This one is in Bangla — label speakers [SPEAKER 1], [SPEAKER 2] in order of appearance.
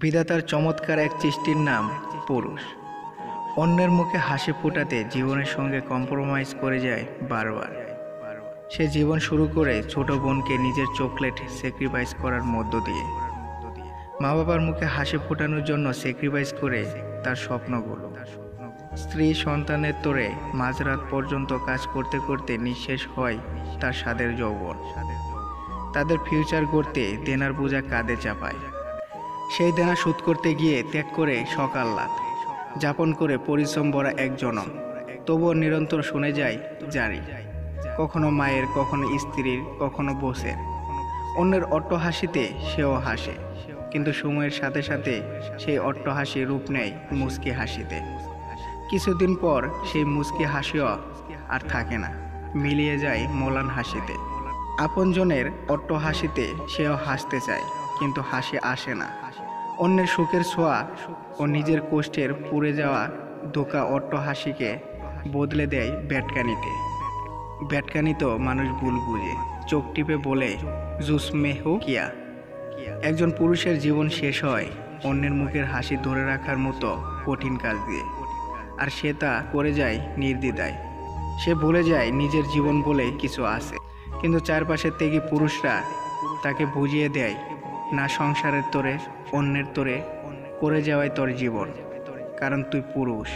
[SPEAKER 1] বিধাতার চমৎকার এক সৃষ্টির নাম পুরুষ। অন্যের মুখে হাসি ফোটাতে জীবনের সঙ্গে কম্প্রোমাইজ করে যায় বারবার। সে জীবন শুরু করে ছোট বোনকে নিজের চকলেট স্যাক্রিফাইস করার মধ্য দিয়ে, মা বাবার মুখে হাসি ফোটানোর জন্য স্যাক্রিফাইস করে তার স্বপ্নগুলো। স্ত্রী সন্তানের তোরে মাঝরাত পর্যন্ত কাজ করতে করতে নিঃশেষ হয় তার স্বাদের যৌবন। তাদের ফিউচার গড়তে দেনার বোঝা কাঁধে চাপায়। সেই দেনা শোধ করতে গিয়ে ত্যাগ করে সকাল রাত যাপন করে পরিশ্রম ভরা এক জনম। তবুও নিরন্তর শুনে যায় জারি, কখনো মায়ের, কখনো স্ত্রীর, কখনো বসের। অন্যের অট্টহাসিতে সেও হাসে, কিন্তু সময়ের সাথে সাথে সেই অট্টহাসি রূপ নেয় মুচকি হাসিতে। কিছুদিন পর সেই মুচকি হাসিও আর থাকে না, মিলিয়ে যায় ম্লান হাসিতে। আপনজনের অট্টহাসিতে সেও হাসতে চায়, কিন্তু হাসি আসে না। অন্যের সুখের ছোঁয়া ও নিজের কষ্টের পুড়ে যাওয়া ধোঁকা অট্টহাসিকে বদলে দেয় ব্যাটকানিতে। ব্যাটকানিতেও মানুষ ভুল বুঝে, চোখ টিপে বলে জুস মে হো কিয়া। একজন পুরুষের জীবন শেষ হয় অন্যের মুখের হাসি ধরে রাখার মতো কঠিন কাজ দিয়ে, আর সে তা করে যায় নির্দ্বিধায়। সে ভুলে যায় নিজের জীবন বলে কিছু আছে, কিন্তু চারপাশের থেকে পুরুষরা তাকে বুঝিয়ে দেয়, না সংসারের তোরে, অন্যের তোরে করে যাওয়াই তোর জীবন, কারণ তুই পুরুষ।